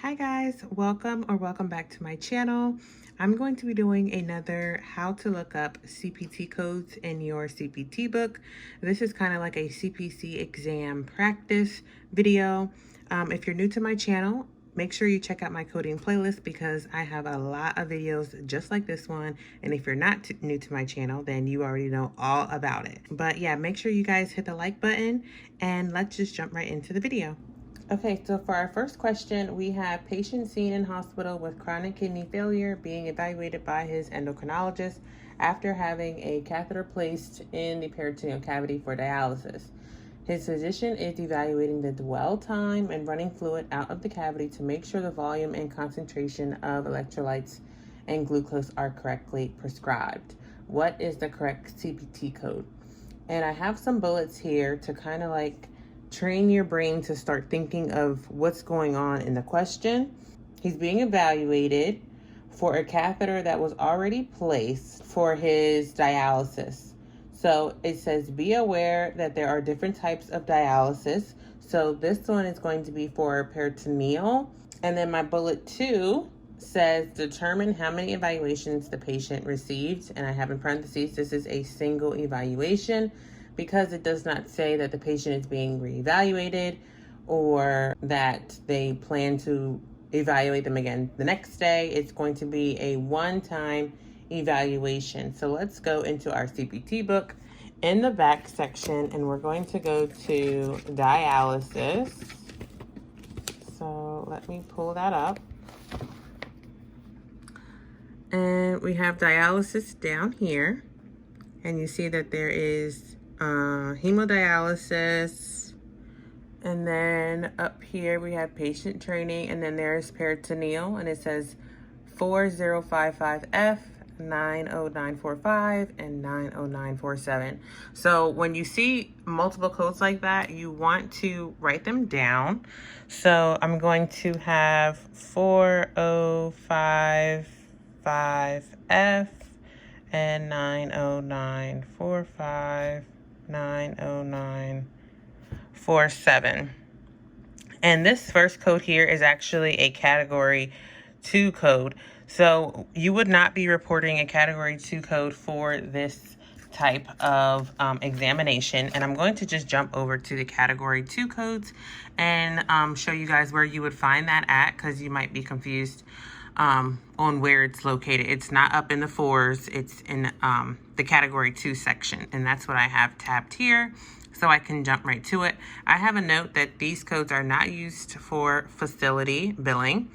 Hi guys, welcome back to my channel. I'm going to be doing another how to look up CPT codes in your CPT book. This is kind of like a CPC exam practice video. If you're new to my channel, make sure you check out my coding playlist because I have a lot of videos just like this one. And if you're not new to my channel, then you already know all about it. But yeah, make sure you guys hit the like button and let's just jump right into the video. Okay, so for our first question, we have patient seen in hospital with chronic kidney failure being evaluated by his endocrinologist after having a catheter placed in the peritoneal cavity for dialysis. His physician is evaluating the dwell time and running fluid out of the cavity to make sure the volume and concentration of electrolytes and glucose are correctly prescribed. What is the correct CPT code? And I have some bullets here to kind of like train your brain to start thinking of what's going on in the question. He's being evaluated for a catheter that was already placed for his dialysis. So it says, be aware that there are different types of dialysis. So this one is going to be for peritoneal. And then my bullet 2 says, determine how many evaluations the patient received. And I have in parentheses, this is a single evaluation, because it does not say that the patient is being reevaluated or that they plan to evaluate them again the next day. It's going to be a one-time evaluation. So let's go into our CPT book in the back section, and we're going to go to dialysis. So let me pull that up. And we have dialysis down here, and you see that there is hemodialysis, and then up here we have patient training, and then there's peritoneal, and it says 4055F, 90945, and 90947. So when you see multiple codes like that, you want to write them down. So I'm going to have 4055F and 90945, 90947. And this first code here is actually a category 2 code. So you would not be reporting a category 2 code for this type of examination. And I'm going to just jump over to the category 2 codes and show you guys where you would find that at, because you might be confused on where it's located. It's not up in the 4s, it's in the category 2 section, and that's what I have tabbed here, so I can jump right to it. I have a note that these codes are not used for facility billing,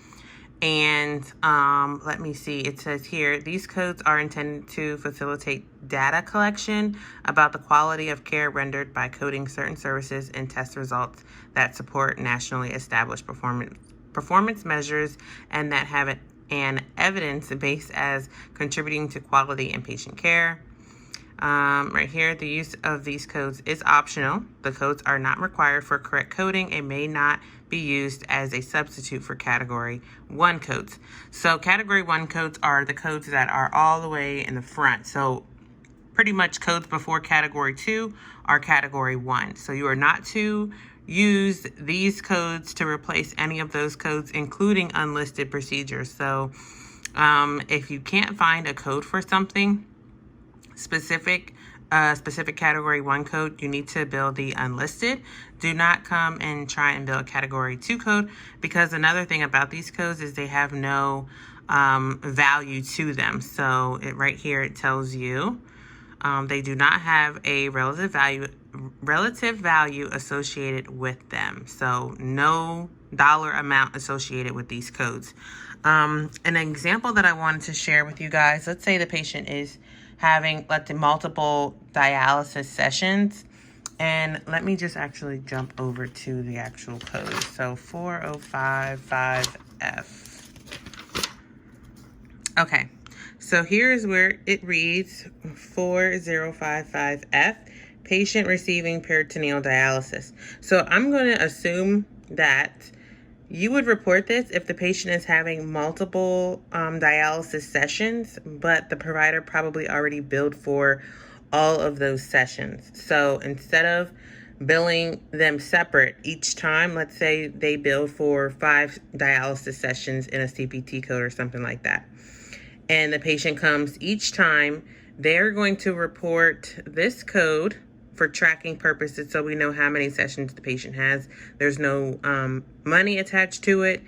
and let me see, it says here, these codes are intended to facilitate data collection about the quality of care rendered by coding certain services and test results that support nationally established performance measures and that have an evidence base as contributing to quality and patient care. Right here, the use of these codes is optional. The codes are not required for correct coding and may not be used as a substitute for category 1 codes. So category 1 codes are the codes that are all the way in the front. So pretty much codes before category 2 are category 1. So you are not to use these codes to replace any of those codes, including unlisted procedures. So if you can't find a code for something specific category 1 code, you need to bill the unlisted. Do not come and try and bill a category 2 code, because another thing about these codes is they have no value to them. So right here it tells you they do not have a relative value associated with them. So no dollar amount associated with these codes. An example that I wanted to share with you guys, let's say the patient is having, let's say, multiple dialysis sessions. And let me just actually jump over to the actual code. So 4055F. Okay. So here's where it reads 4055F, patient receiving peritoneal dialysis. So I'm going to assume that you would report this if the patient is having multiple dialysis sessions, but the provider probably already billed for all of those sessions. So instead of billing them separate each time. Let's say they bill for 5 dialysis sessions in a CPT code or something like that. And the patient comes each time, they're going to report this code for tracking purposes so we know how many sessions the patient has. There's no money attached to it.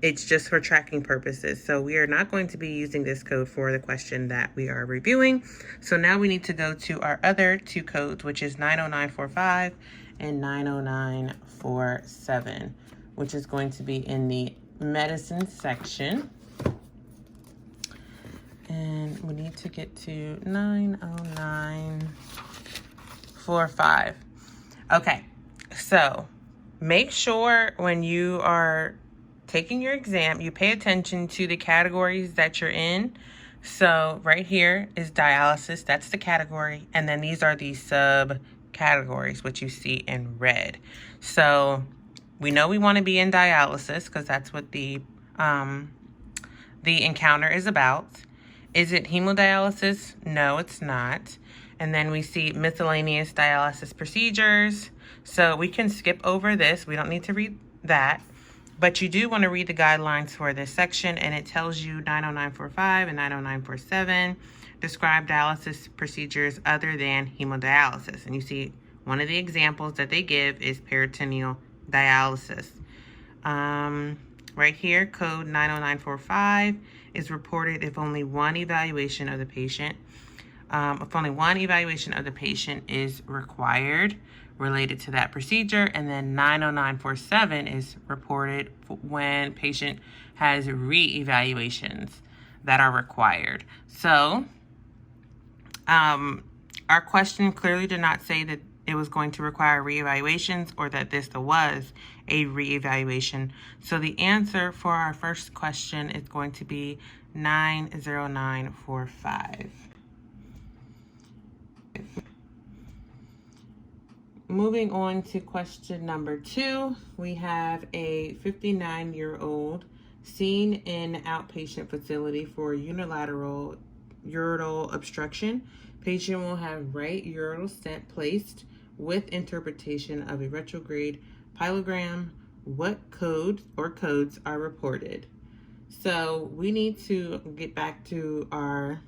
It's just for tracking purposes. So we are not going to be using this code for the question that we are reviewing. So now we need to go to our other 2 codes, which is 90945 and 90947, which is going to be in the medicine section. And we need to get to 90945. Okay, so make sure when you are taking your exam, you pay attention to the categories that you're in. So right here is dialysis, that's the category. And then these are the subcategories, which you see in red. So we know we want to be in dialysis because that's what the encounter is about. Is it hemodialysis? No, it's not. And then we see miscellaneous dialysis procedures. So we can skip over this. We don't need to read that. But you do want to read the guidelines for this section, and it tells you 90945 and 90947 describe dialysis procedures other than hemodialysis. And you see one of the examples that they give is peritoneal dialysis. Right here, code 90945 is reported if only one evaluation of the patient is required related to that procedure. And then 90947 is reported when patient has re-evaluations that are required. So our question clearly did not say that it was going to require re-evaluations or that this was a re-evaluation. So the answer for our first question is going to be 90945. Moving on to question number 2, we have a 59-year-old seen in outpatient facility for unilateral ureteral obstruction. Patient will have right ureteral stent placed with interpretation of a retrograde Hylogram. What codes or codes are reported? So we need to get back to our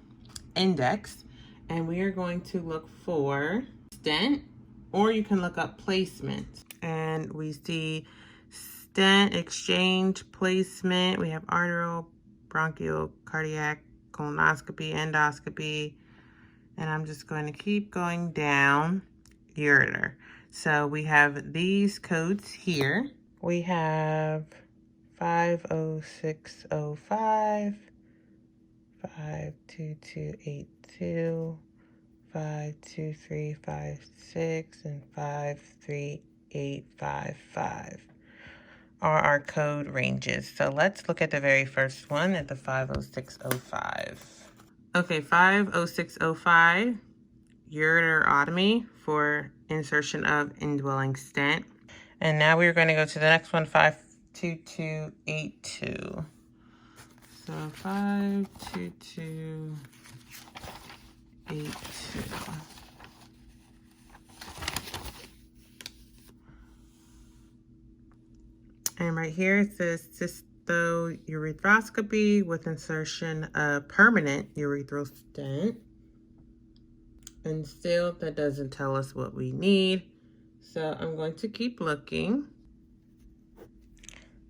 index, and we are going to look for stent, or you can look up placement. And we see stent exchange placement. We have arterial, bronchial, cardiac, colonoscopy, endoscopy, and I'm just going to keep going down. Ureter. So we have these codes here. We have 50605, 52282, 52356, and 53855 are our code ranges. So let's look at the very first one at the 50605. Okay, 50605. Ureterotomy for insertion of indwelling stent. And now we're going to go to the next one, 52282. So 52282. And right here it says cystourethropy with insertion of permanent urethral stent. And still, that doesn't tell us what we need. So I'm going to keep looking.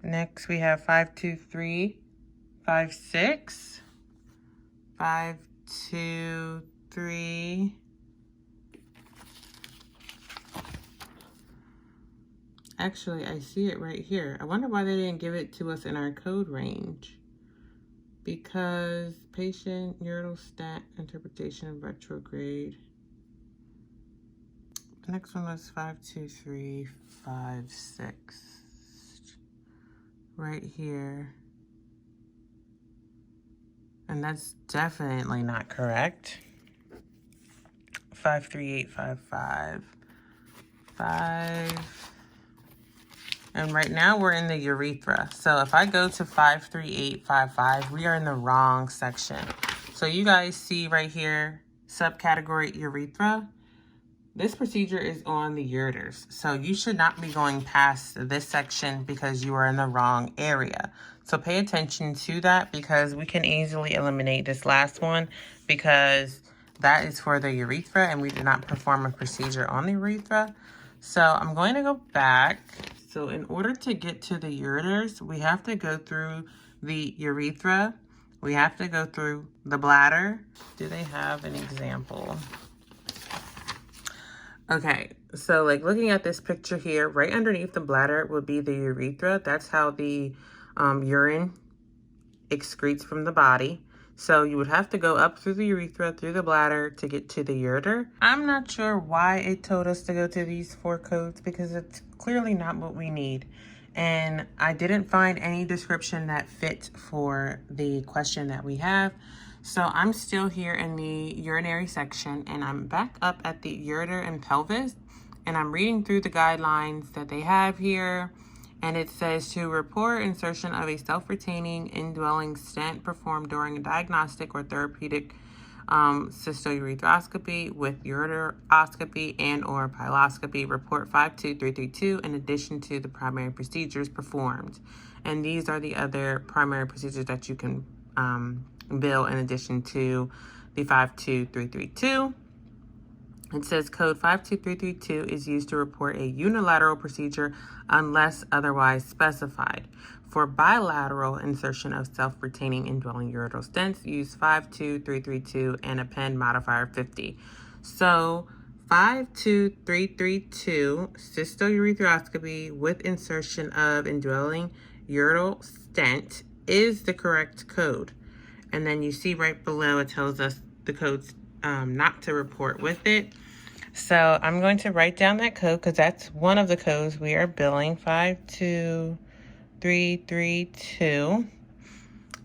Next, we have 52356, 523. Actually, I see it right here. I wonder why they didn't give it to us in our code range. Because patient ureteral stent interpretation of retrograde. The next one was 52356. Right here. And that's definitely not correct. 53855. 5. And right now we're in the urethra. So if I go to 53855, we are in the wrong section. So you guys see right here, subcategory urethra. This procedure is on the ureters, so you should not be going past this section because you are in the wrong area. So pay attention to that because we can easily eliminate this last one because that is for the urethra and we did not perform a procedure on the urethra. So I'm going to go back. So in order to get to the ureters, we have to go through the urethra. We have to go through the bladder. Do they have an example? Okay, so like looking at this picture here, right underneath the bladder would be the urethra. That's how the urine excretes from the body. So you would have to go up through the urethra, through the bladder to get to the ureter. I'm not sure why it told us to go to these 4 codes because it's clearly not what we need. And I didn't find any description that fit for the question that we have. So I'm still here in the urinary section and I'm back up at the ureter and pelvis and I'm reading through the guidelines that they have here. And it says to report insertion of a self-retaining indwelling stent performed during a diagnostic or therapeutic cystourethropy with ureteroscopy and or piloscopy. Report 52332 in addition to the primary procedures performed. And these are the other primary procedures that you can bill in addition to the 52332. It says code 52332 is used to report a unilateral procedure unless otherwise specified. For bilateral insertion of self-retaining indwelling ureteral stents, use 52332 and append modifier 50. So 52332, cystourethropy with insertion of indwelling ureteral stent is the correct code. And then you see right below it tells us the codes not to report with it. So I'm going to write down that code because that's one of the codes we are billing, 52332.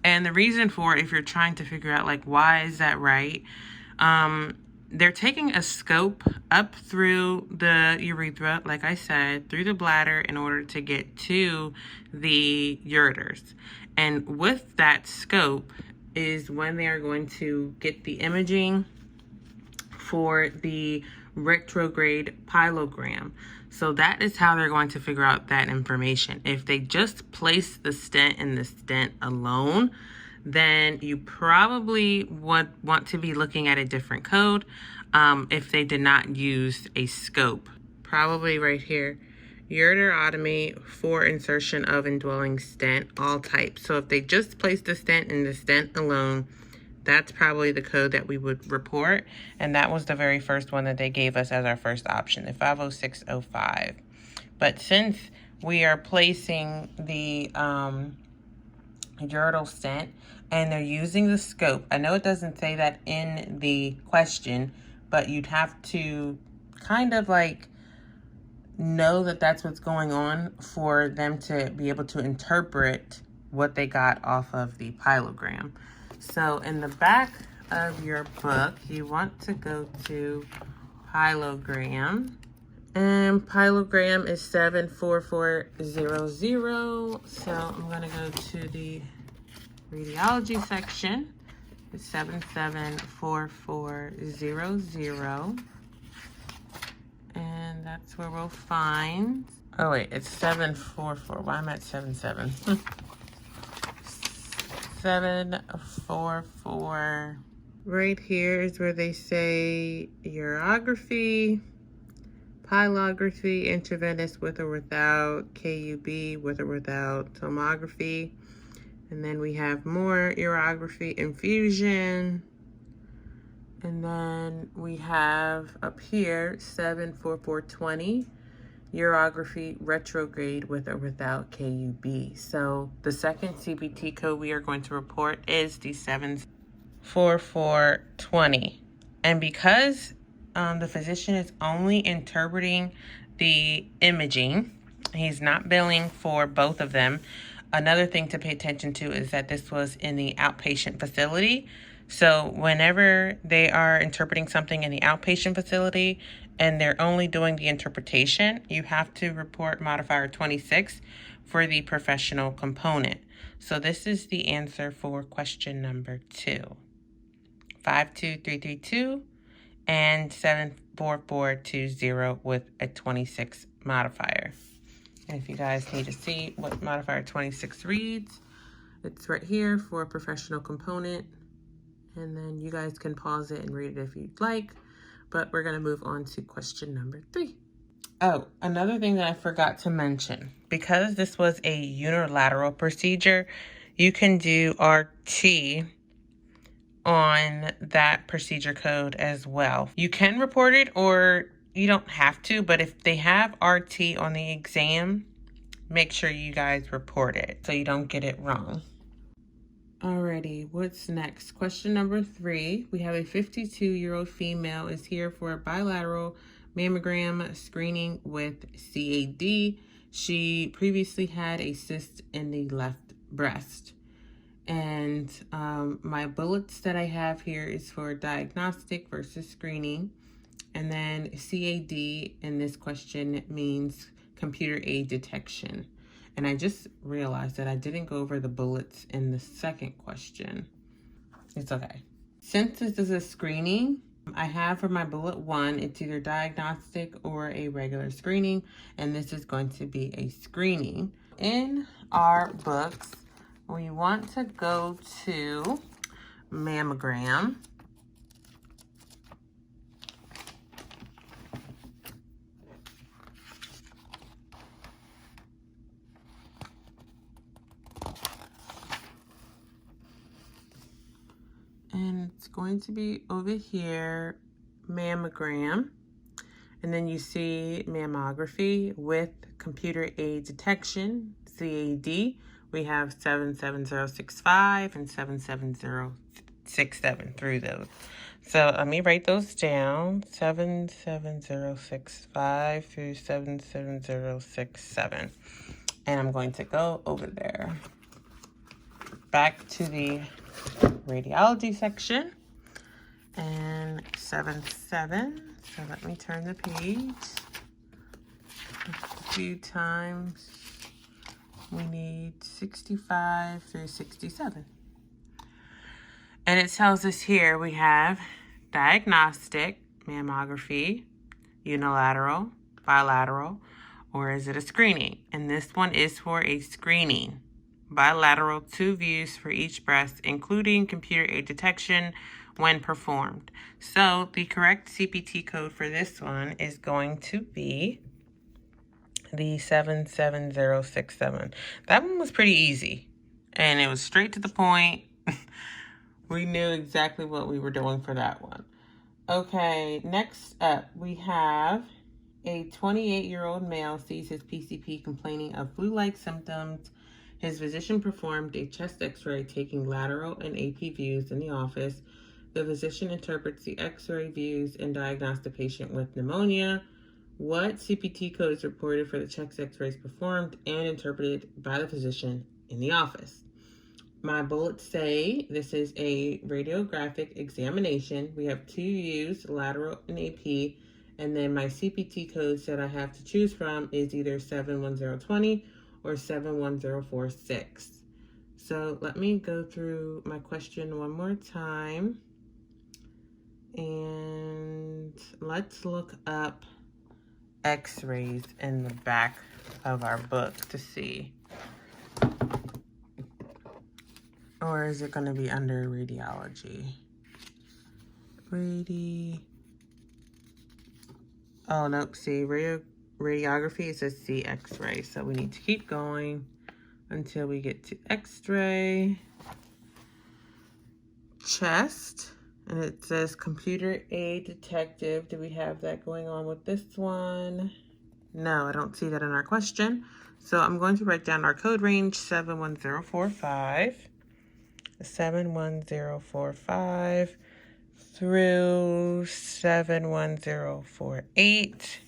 And the reason for it, if you're trying to figure out like why is that right, they're taking a scope up through the urethra, like I said, through the bladder in order to get to the ureters. And with that scope is when they are going to get the imaging for the retrograde pylogram. So that is how they're going to figure out that information. If they just place the stent in the stent alone, then you probably would want to be looking at a different code if they did not use a scope. Probably right here, ureterotomy for insertion of indwelling stent, all types. So if they just place the stent in the stent alone, that's probably the code that we would report. And that was the very first one that they gave us as our first option, the 50605. But since we are placing the ureteral stent and they're using the scope, I know it doesn't say that in the question, but you'd have to kind of like know that that's what's going on for them to be able to interpret what they got off of the pylogram. So in the back of your book, you want to go to pylogram. And pylogram is 74400. So I'm going to go to the radiology section. It's 774400. And that's where we'll find... Oh, wait, it's 744. Why am I at 77? 744. Right here is where they say urography, pylography, intravenous with or without, KUB with or without tomography. And then we have more urography, infusion. And then we have up here 74420. Urography retrograde with or without KUB. So the second CPT code we are going to report is the 74420. And because the physician is only interpreting the imaging, he's not billing for both of them. Another thing to pay attention to is that this was in the outpatient facility. So whenever they are interpreting something in the outpatient facility and they're only doing the interpretation, you have to report modifier 26 for the professional component. So this is the answer for question number 2. 52332 and 74420 with a 26 modifier. And if you guys need to see what modifier 26 reads, it's right here for professional component. And then you guys can pause it and read it if you'd like. But we're going to move on to question number 3. Oh, another thing that I forgot to mention. Because this was a unilateral procedure, you can do RT on that procedure code as well. You can report it or you don't have to, but if they have RT on the exam, make sure you guys report it so you don't get it wrong. Alrighty, what's next? Question number 3. We have a 52-year-old female is here for a bilateral mammogram screening with CAD. She previously had a cyst in the left breast. And my bullets that I have here is for diagnostic versus screening. And then CAD in this question means computer aid detection. And I just realized that I didn't go over the bullets in the second question. It's okay. Since this is a screening, I have for my bullet 1, it's either diagnostic or a regular screening. And this is going to be a screening. In our books, we want to go to mammogram. And it's going to be over here, mammogram. And then you see mammography with computer aid detection, CAD. We have 77065 and 77067 through those. So let me write those down. 77065 through 77067. And I'm going to go over there. Back to the radiology section. And 77. So let me turn the page a few times. We need 65 through 67. And it tells us here we have diagnostic, mammography, unilateral, bilateral, or is it a screening? And this one is for a screening. Bilateral, 2 views for each breast, including computer aid detection when performed. So the correct CPT code for this one is going to be the 77067. That one was pretty easy and it was straight to the point. We knew exactly what we were doing for that one. Okay, next up we have a 28-year-old male sees his PCP complaining of flu-like symptoms. His physician performed a chest x-ray taking lateral and AP views in the office. The physician interprets the x-ray views and diagnosed the patient with pneumonia. What CPT code is reported for the chest x-rays performed and interpreted by the physician in the office? My bullets say this is a radiographic examination. We have 2 views, lateral and AP. And then my CPT codes that I have to choose from is either 71020 or 71046. So let me go through my question one more time. And let's look up x-rays in the back of our book to see. Or is it going to be under radiology? Oh, nope. See, radiography, it says C x-ray. So we need to keep going until we get to x-ray. Chest. And it says computer aid detective. Do we have that going on with this one? No, I don't see that in our question. So I'm going to write down our code range, 71045. 71045 through 71048.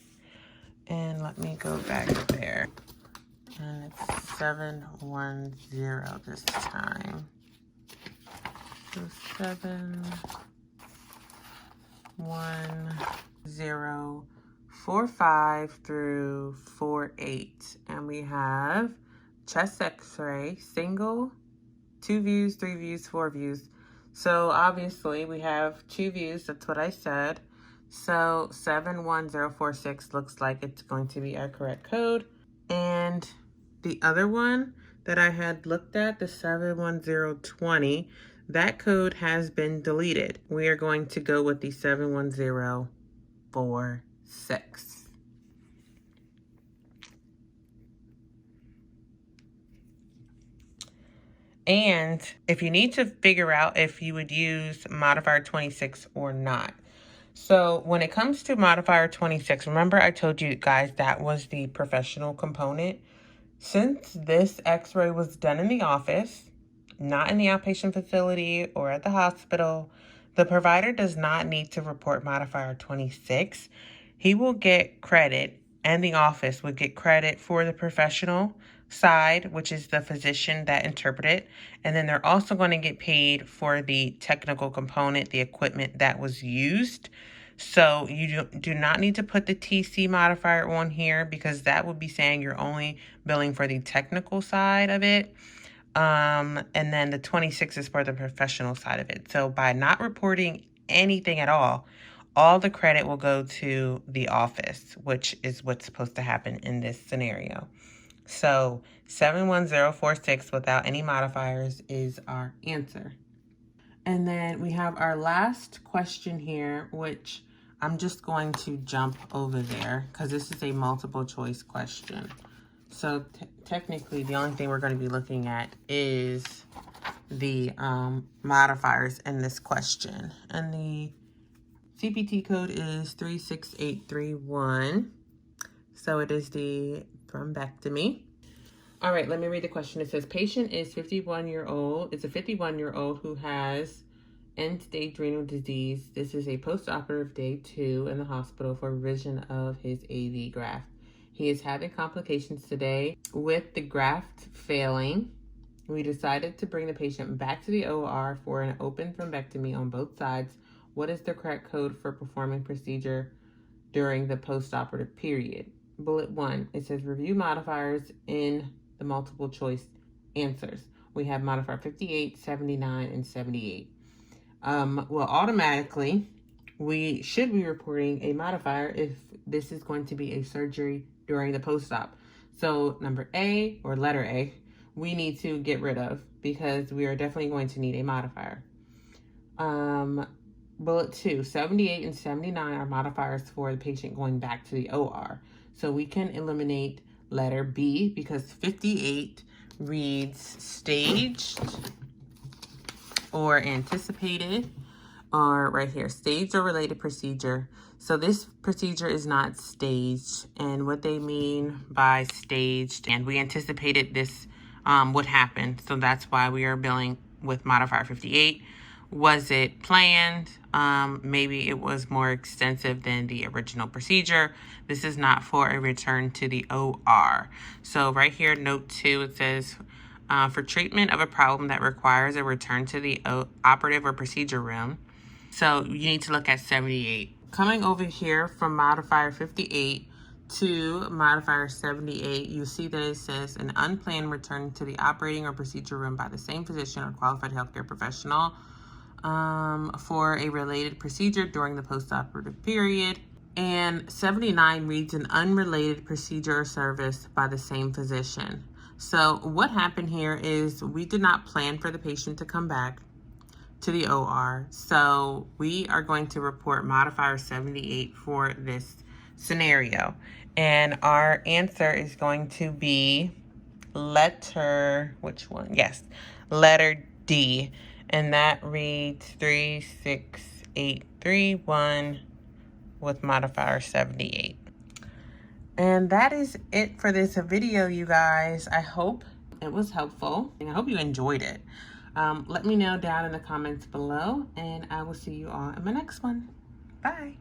And let me go back there. And it's 710 this time. So 71045 through 48. And we have chest x-ray, single, 2 views, 3 views, 4 views. So obviously we have 2 views, that's what I said. So 71046 looks like it's going to be our correct code. And the other one that I had looked at, the 71020, that code has been deleted. We are going to go with the 71046. And if you need to figure out if you would use modifier 26 or not. So when it comes to modifier 26, remember I told you guys that was the professional component. Since this x-ray was done in the office, not in the outpatient facility or at the hospital, the provider does not need to report modifier 26. He will get credit, and the office would get credit for the professional side, which is the physician that interpreted, and then they're also going to get paid for the technical component, the equipment that was used. So you do not need to put the TC modifier on here, because that would be saying you're only billing for the technical side of it. And then the 26 is for the professional side of it. So by not reporting anything at all the credit will go to the office, which is what's supposed to happen in this scenario. So 71046 without any modifiers is our answer. And then we have our last question here, which I'm just going to jump over there because this is a multiple choice question. So technically the only thing we're going to be looking at is the modifiers in this question. And the CPT code is 36831. So it is the thrombectomy. All right, let me read the question. It says, patient is 51-year-old. It's a 51-year-old who has end-stage renal disease. This is a post-operative day 2 in the hospital for revision of his AV graft. He is having complications today with the graft failing. We decided to bring the patient back to the OR for an open thrombectomy on both sides. What is the correct code for performing procedure during the post-operative period? Bullet 1, it says review modifiers in the multiple choice answers. We have modifier 58, 79, and 78. Well, automatically, we should be reporting a modifier if this is going to be a surgery during the post-op. So number A, or letter A, we need to get rid of because we are definitely going to need a modifier. Bullet 2, 78 and 79 are modifiers for the patient going back to the OR. So we can eliminate letter B because 58 reads staged or anticipated, or right here, staged or related procedure. So this procedure is not staged, and what they mean by staged, and we anticipated this would happen, so that's why we are billing with modifier 58. Was it planned? Maybe it was more extensive than the original procedure. This is not for a return to the OR. So right here, note 2, it says, for treatment of a problem that requires a return to the operative or procedure room. So you need to look at 78. Coming over here from modifier 58 to modifier 78, you see that it says an unplanned return to the operating or procedure room by the same physician or qualified healthcare professional for a related procedure during the postoperative period. And 79 reads an unrelated procedure or service by the same physician. So what happened here is we did not plan for the patient to come back to the OR. So we are going to report modifier 78 for this scenario. And our answer is going to be letter, which one? Yes, letter D. And that reads 36831 with modifier 78. And that is it for this video, you guys. I hope it was helpful, and I hope you enjoyed it. Let me know down in the comments below, and I will see you all in my next one. Bye.